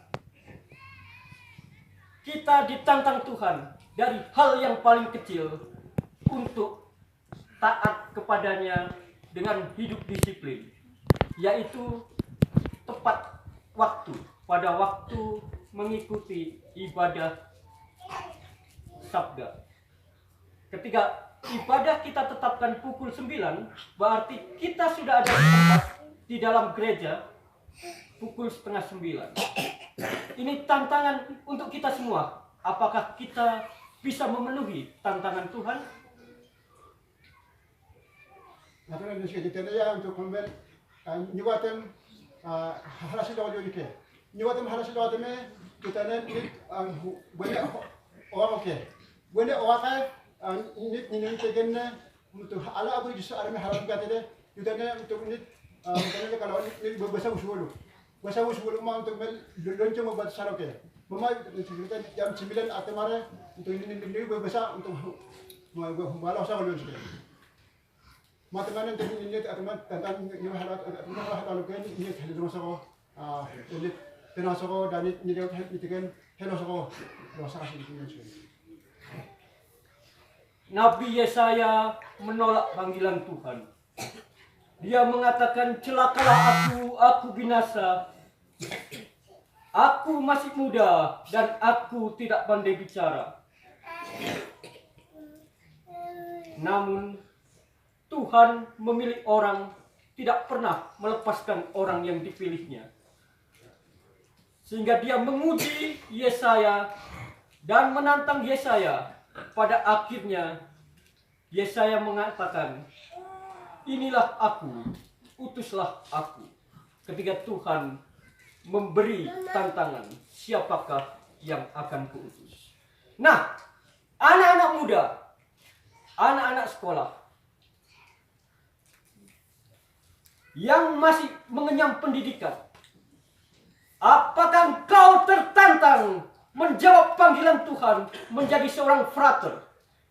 kita ditantang Tuhan dari hal yang paling kecil untuk taat kepadanya dengan hidup disiplin, yaitu tepat waktu, pada waktu mengikuti ibadah sabda. Ketika ibadah kita tetapkan pukul 9, berarti kita sudah ada di tempat di dalam gereja pukul setengah 9. Ini tantangan untuk kita semua. Apakah kita bisa memenuhi tantangan Tuhan?
Nah, itu kita ya untuk kembali nyuatem hasil dawal juga. Nyuatem hasil dawal kita ini banyak orang oke. Banyak orang ini tegaknya untuk ala abu justru army haram kata dia, jutanya untuk ini kalau ini berbahasa usul mah untuk lonceng membuat saroke. Mama kita jam 9 atau mare untuk ini berbahasa untuk malah usah lonceng. Mateman untuk ini atau tentang ini halat kalau kan ini hari masuk ini penasoko dan ini dia kan hello soko dosa kasih itu.
Nabi Yesaya menolak panggilan Tuhan. Dia mengatakan, celakalah aku binasa. Aku masih muda dan aku tidak pandai bicara. Namun Tuhan memilih orang, tidak pernah melepaskan orang yang dipilihnya. Sehingga dia menguji Yesaya dan menantang Yesaya. Pada akhirnya Yesaya mengatakan, inilah aku, utuslah aku. Ketika Tuhan memberi tantangan, siapakah yang akan kuutus? Nah, anak-anak muda, anak-anak sekolah yang masih mengenyam pendidikan, apakah engkau tertantang menjawab panggilan Tuhan, menjadi seorang frater,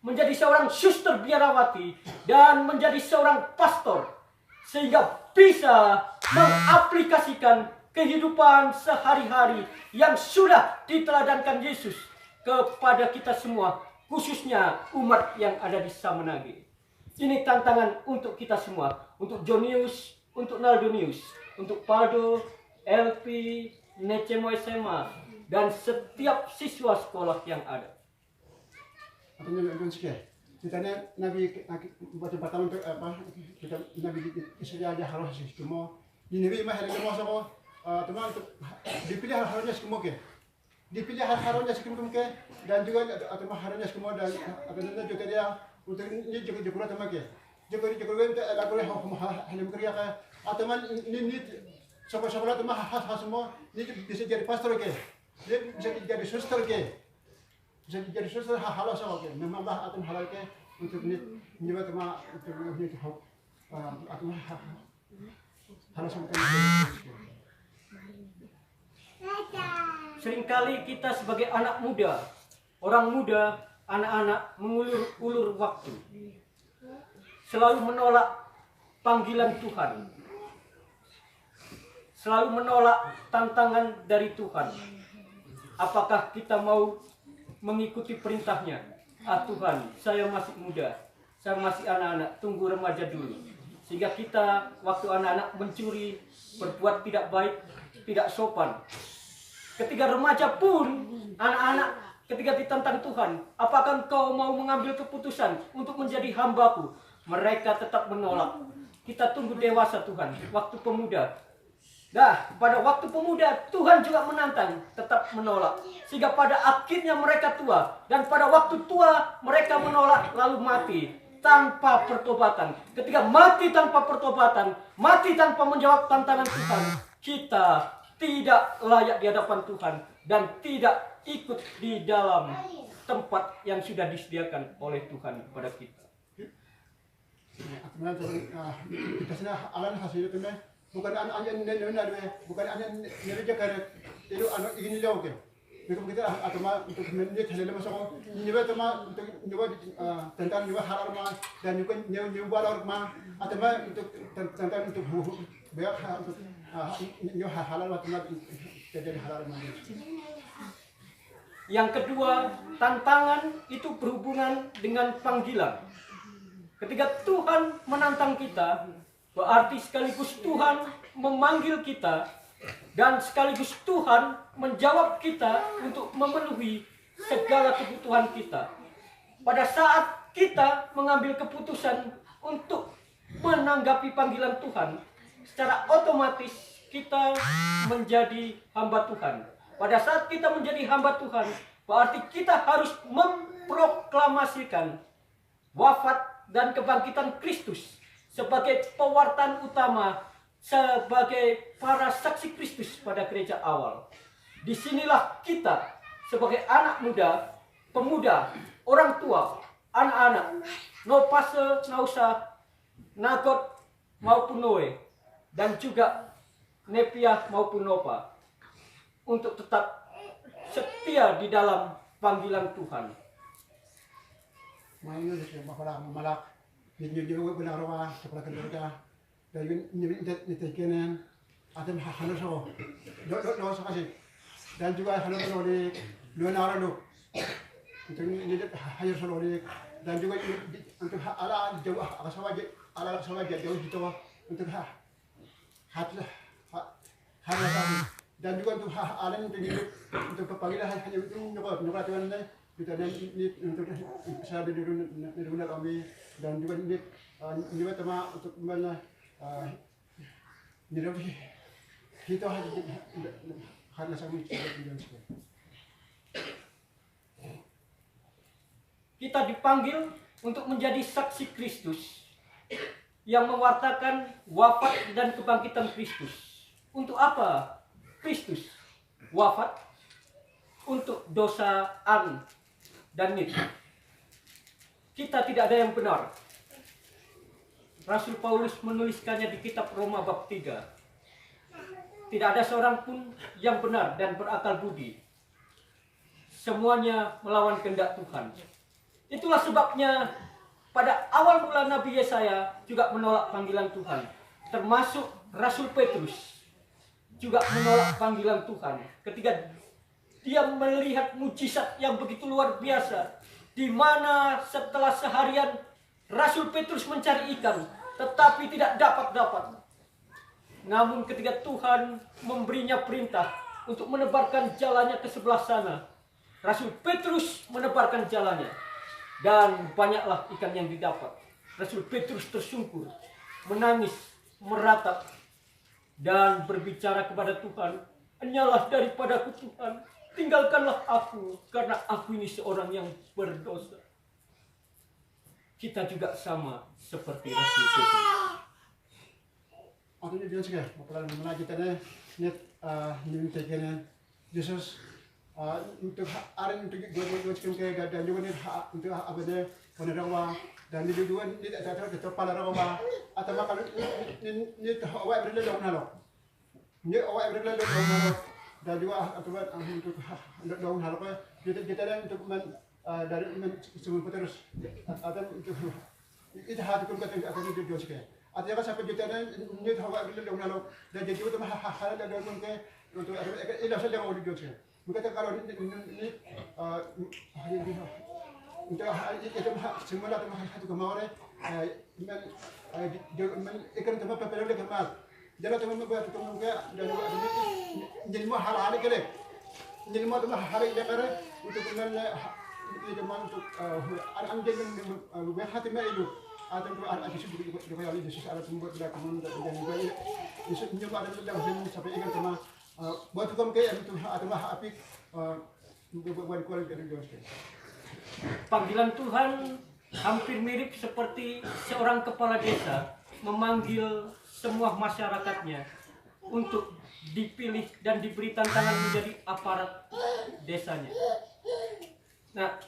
menjadi seorang suster biarawati, dan menjadi seorang pastor, sehingga bisa mengaplikasikan kehidupan sehari-hari yang sudah diteladankan Yesus kepada kita semua, khususnya umat yang ada di Samenage. Ini tantangan untuk kita semua, untuk Jonius, untuk Naldonius, untuk Paldo, LP, Necemo SMA, dan setiap siswa sekolah yang ada.
Artinya itu sih. Kita nabi baca pertama untuk apa? Kita nabi Israel aja harus sih. Cuma ini nabi mah hari masuk teman untuk dipilih harusnya semua ke. Dipilih harusnya semua ke dan juga atau harusnya semua dan atau juga dia untuk ini juga teman ke. jago lagu halim kerja ke atau man ini sekolah itu mah semua ini bisa jadi pastor ke, dia bisa jadi suster ke, bisa jadi suster halal sama ke, memang bah atau halal ke untuk ini juga cuma untuk ini atau halal sama ke.
Seringkali kita sebagai anak muda, orang muda, anak-anak mengulur-ulur waktu, selalu menolak panggilan Tuhan, selalu menolak tantangan dari Tuhan. Apakah kita mau mengikuti perintahnya? Tuhan, saya masih muda, saya masih anak-anak, tunggu remaja dulu. Sehingga kita waktu anak-anak mencuri, berbuat tidak baik, tidak sopan. Ketika remaja pun, anak-anak ketika ditantang Tuhan, apakah engkau mau mengambil keputusan untuk menjadi hambaku? Mereka tetap menolak. Kita tunggu dewasa Tuhan, waktu pemuda. Nah, pada waktu pemuda Tuhan juga menantang, tetap menolak. Sehingga pada akhirnya mereka tua. Dan pada waktu tua mereka menolak lalu mati tanpa pertobatan. Ketika mati tanpa pertobatan, mati tanpa menjawab tantangan Tuhan, kita tidak layak di hadapan Tuhan dan tidak ikut di dalam tempat yang sudah disediakan oleh Tuhan kepada kita.
Kita sana alam hasil itu bukan bukan itu anak ini jauh ke. Kita atau untuk menjadi hasil masuk nyoba untuk nyoba tentang nyoba halal mah dan juga nyoba halal mah atau untuk tentang untuk biar untuk nyoba halal atau jadi halal mah.
Yang kedua, tantangan itu berhubungan dengan panggilan. Ketika Tuhan menantang kita, berarti sekaligus Tuhan memanggil kita dan sekaligus Tuhan menjawab kita untuk memenuhi segala kebutuhan kita. Pada saat kita mengambil keputusan untuk menanggapi panggilan Tuhan, secara otomatis kita menjadi hamba Tuhan. Pada saat kita menjadi hamba Tuhan, berarti kita harus memproklamasikan wafat dan kebangkitan Kristus sebagai pewartaan utama, sebagai para saksi Kristus pada gereja awal. Disinilah kita sebagai anak muda, pemuda, orang tua, anak-anak, Nopase, Nausa, Nagot maupun Noe, dan juga Nepiah maupun Nopa, untuk tetap setia di dalam panggilan Tuhan.
Main itu masalah malak, jadi benar benar seperti kita dari ini tekenen, ada halus so, do sekali, dan juga halus so di luar lu, itu ini halus so di, dan juga untuk ala jauh ala sama jauh itu untuk hati dan juga untuk ala untuk panggilan hanya itu nyokap Tuhan kita dan ini untuk saya di rumah kami dan juga ini tema untuk mana nilawi kita hanya sama
Kita dipanggil untuk menjadi saksi Kristus yang mewartakan wafat dan kebangkitan Kristus. Untuk apa Kristus wafat? Untuk dosa Adam dan Nit. Kita tidak ada yang benar. Rasul Paulus menuliskannya di kitab Roma bab 3. Tidak ada seorang pun yang benar dan berakal budi. Semuanya melawan kehendak Tuhan. Itulah sebabnya pada awal mula Nabi Yesaya juga menolak panggilan Tuhan. Termasuk Rasul Petrus juga menolak panggilan Tuhan. Ketika dia melihat mujizat yang begitu luar biasa, di mana setelah seharian Rasul Petrus mencari ikan, tetapi tidak dapat. Namun ketika Tuhan memberinya perintah untuk menebarkan jalannya ke sebelah sana, Rasul Petrus menebarkan jalannya, dan banyaklah ikan yang didapat. Rasul Petrus tersungkur, menangis, meratap, dan berbicara kepada Tuhan, "Enyalah daripadaku Tuhan, tinggalkanlah aku, karena aku ini seorang yang berdosa." kita juga sama seperti Rasul Petrus.
Aku ni dia sekali, apalagi mana kita ni minta Yesus untuk hari untuk dua sekian kaya dan juga ni untuk apa dia penerawa dan ni juga ni tak tahu kita pada rawa atau kalau ni awak berada dalam nalo ni awak berada dalam nalo dan juga atau untuk dalam nalo kita untuk dari semua terus atau untuk itu hati kita akan itu dua sekian. Artinya sampai kita ni awak berada dalam nalo dan jadi itu hal dan dalam ke untuk ilah saja orang itu sekian. Berkata kalau ini untuk itu semua lah satu kemarin ikan tempat peperan lagi kemas jadi teman membuat teman ke dan jadi mau hal-hal ke lek jadi mau teman hal yang kerana untuk teman teman untuk anjing yang hati melu atau untuk anak isu juga yang ini sesuatu alat membuat dia teman dan juga isu nyoba ada dalam sampai ikan teman buat tukang kayak itu atau api buat kualitas dari
Panggilan Tuhan hampir mirip seperti seorang kepala desa memanggil semua masyarakatnya untuk dipilih dan diberi tantangan menjadi aparat desanya. Nah,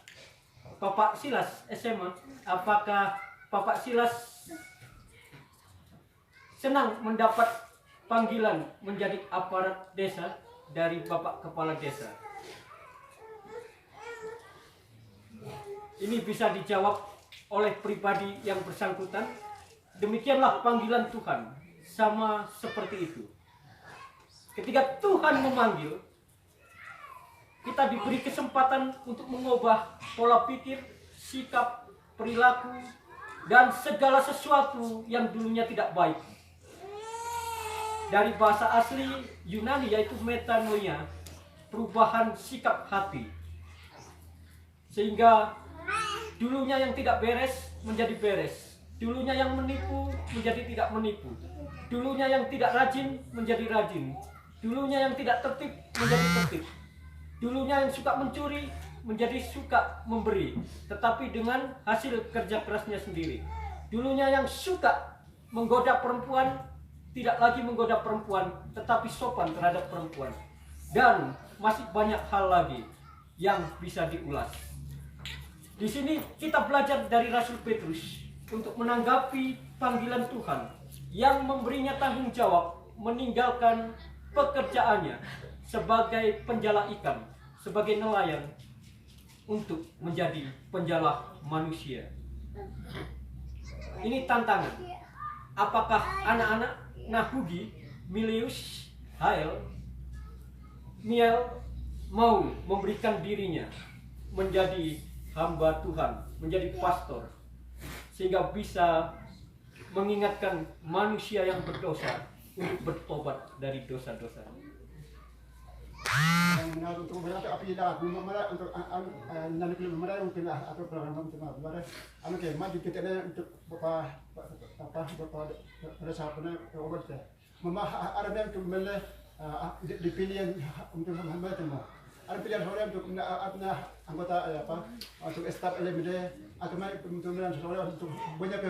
Bapak Silas SMA, apakah Bapak Silas senang mendapat panggilan menjadi aparat desa dari Bapak Kepala Desa? Ini bisa dijawab oleh pribadi yang bersangkutan. Demikianlah panggilan Tuhan, sama seperti itu. Ketika Tuhan memanggil, kita diberi kesempatan untuk mengubah pola pikir, sikap, perilaku, dan segala sesuatu yang dulunya tidak baik. Dari bahasa asli Yunani yaitu metanoia, perubahan sikap hati. Sehingga dulunya yang tidak beres menjadi beres. Dulunya yang menipu menjadi tidak menipu. Dulunya yang tidak rajin menjadi rajin. Dulunya yang tidak tertib menjadi tertib. Dulunya yang suka mencuri menjadi suka memberi, tetapi dengan hasil kerja kerasnya sendiri. Dulunya yang suka menggoda perempuan tidak lagi menggoda perempuan, tetapi sopan terhadap perempuan. Dan masih banyak hal lagi yang bisa diulas. Di sini kita belajar dari Rasul Petrus untuk menanggapi panggilan Tuhan yang memberinya tanggung jawab meninggalkan pekerjaannya sebagai penjala ikan, sebagai nelayan untuk menjadi penjala manusia. Ini tantangan. Apakah anak-anak Nahugi, Milius, Miel mau memberikan dirinya menjadi hamba Tuhan, menjadi pastor, sehingga bisa mengingatkan manusia yang berdosa untuk bertobat dari dosa-dosa.
Yang untuk berarti api dah, memang untuk nanti kalau memang mungkin atau program untuk memang anu ke maju kita untuk apa pada saat pernah obat saya. Memang ada untuk memang dipilih untuk hamba semua. Ada pilihan orang untuk anggota apa untuk staff LMD atau untuk seseorang untuk banyak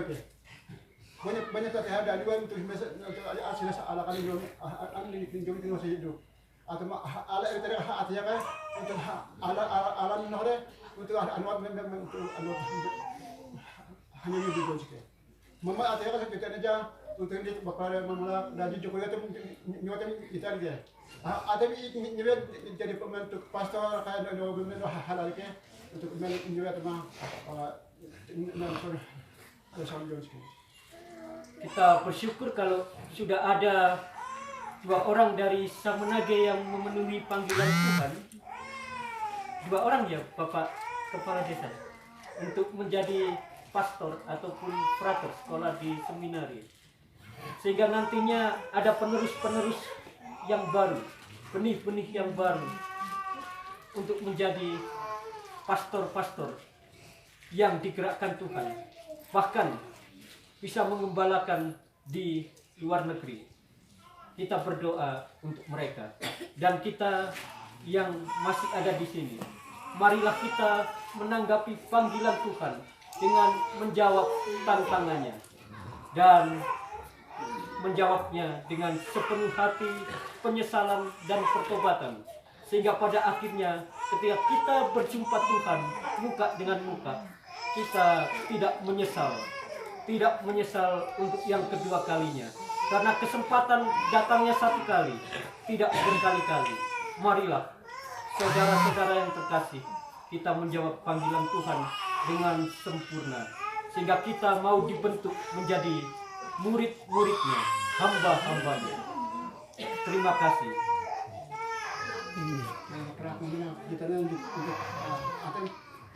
banyak tak ada juga untuk hasil ala kali ini masih hidup atau ala itu artinya kan untuk ala nore untuk anuat untuk hanya itu juga. Mama artinya kan kita aja untuk ini bakal memulai dari Jokowi itu nyuatnya kita dia. Ada ini jadi pembentuk pastor kayak ada hal ke untuk menyuat mah
Kita bersyukur kalau sudah ada 2 orang dari Samanage yang memenuhi panggilan Tuhan. 2 orang ya Bapak Kepala Desa untuk menjadi pastor ataupun frater sekolah di seminari. Sehingga nantinya ada penerus-penerus yang baru, benih-benih yang baru untuk menjadi pastor-pastor yang digerakkan Tuhan, bahkan bisa mengembalakan di luar negeri. Kita berdoa untuk mereka dan kita yang masih ada di sini. Marilah kita menanggapi panggilan Tuhan dengan menjawab tantangannya dan menjawabnya dengan sepenuh hati, penyesalan dan pertobatan, sehingga pada akhirnya ketika kita berjumpa Tuhan muka dengan muka, kita tidak menyesal untuk yang kedua kalinya, karena kesempatan datangnya satu kali, tidak berkali-kali. Marilah saudara-saudara yang terkasih, kita menjawab panggilan Tuhan dengan sempurna, sehingga kita mau dibentuk menjadi murid-muridnya, hamba-hambanya. Terima kasih.
Kita untuk akan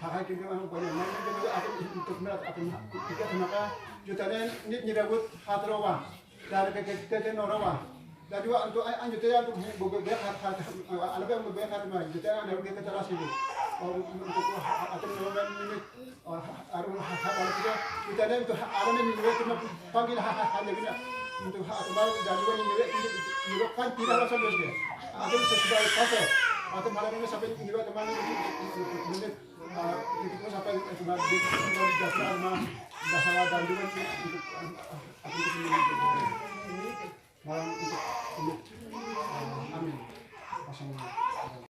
hak kita orang banyak mana juga akan untuk merat akan kita maka jutanya ini nyedabut hatrawa dari kita norawa dan juga untuk anjutnya untuk beberapa hal ada yang beberapa hal mana jutanya ada kita terus ini untuk akan melakukan ini arus hal kita jutanya untuk ada yang juga cuma panggil hal ini untuk atau dan juga ini kan tidak langsung dia ada sesudah pasal atau malam ini sampai juga teman ini itu sampai cuma di dasar sama dasar dan juga untuk malam untuk